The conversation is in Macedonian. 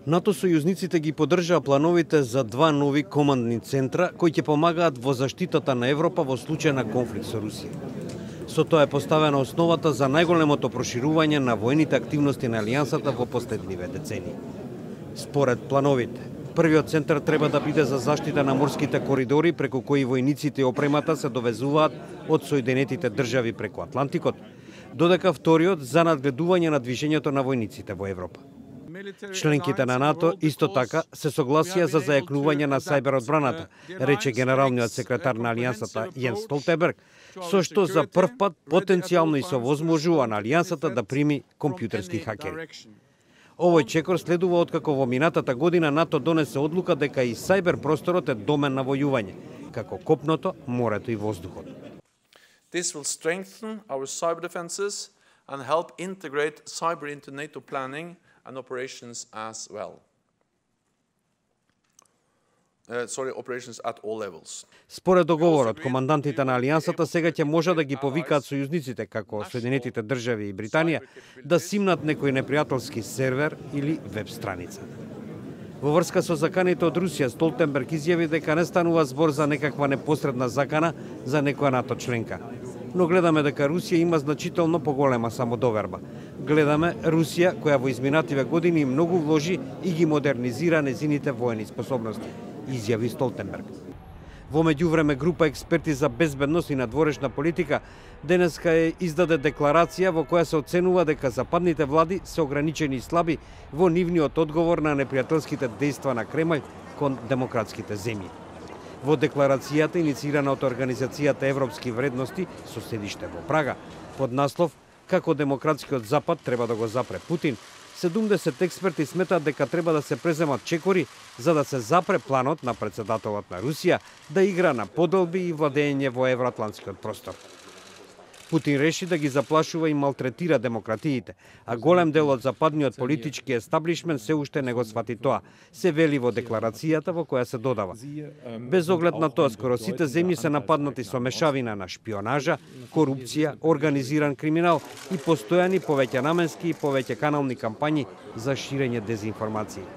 НАТО сојузниците ги поддржаа плановите за 2 нови командни центра кои ќе помагаат во заштитата на Европа во случај на конфликт со Русија. Со тоа е поставена основата за најголемото проширување на воените активности на Алијансата во последниве децении. Според плановите, првиот центар треба да биде за заштита на морските коридори преку кои војниците и опремата се довезуваат од Соединетите држави преку Атлантикот, додека вториот за надгледување на движењето на војниците во Европа. Членките на НАТО исто така се согласија за зајакнување на сајбер одбраната, рече генералниот секретар на Алијансата Јенс Столтенберг, со што за прв пат потенцијално и се возможува на Алијансата да прими компјутерски хакери. Овој чекор следува откако во минатата година НАТО донесе одлука дека и сајбер просторот е домен на војување, како копното, морето и воздухот. This will strengthen our cyber defenses and help integrate cyber into NATO planning and operations as well. Operations at all levels. Според договорот, командантите на Алијансата сега ќе може да ги повикаат сојузниците, како Соединетите држави и Британија, да симнат некој непријателски сервер или веб страница. Во врска со заканите од Русија, Столтенберг изјави дека не станува збор за некаква непосредна закана за некоја НАТО членка. Но гледаме дека Русија има значително поголема самодоверба. Гледаме Русија која во изминативе години многу вложи и ги модернизира незините воени способности, изјави Столтенберг. Во меѓувреме група експерти за безбедност и надворешна политика денеска издаде декларација во која се оценува дека западните влади се ограничени и слаби во нивниот одговор на непријателските дејства на Кремљ кон демократските земји. Во декларацијата, инициирана од Организацијата Европски вредности со седиште во Прага, под наслов "Како демократскиот Запад треба да го запре Путин", 70 експерти сметаат дека треба да се преземат чекори за да се запре планот на председателот на Русија да игра на поделби и владење во евроатлантскиот простор. Путин реши да ги заплашува и малтретира демократиите, а голем дел од западниот политички естаблишмент се уште не го свати тоа, се вели во декларацијата во која се додава. Без оглед на тоа, скоро сите земји се нападнати со мешавина на шпионажа, корупција, организиран криминал и постојани повеќе наменски и повеќе канални кампањи за ширење дезинформации.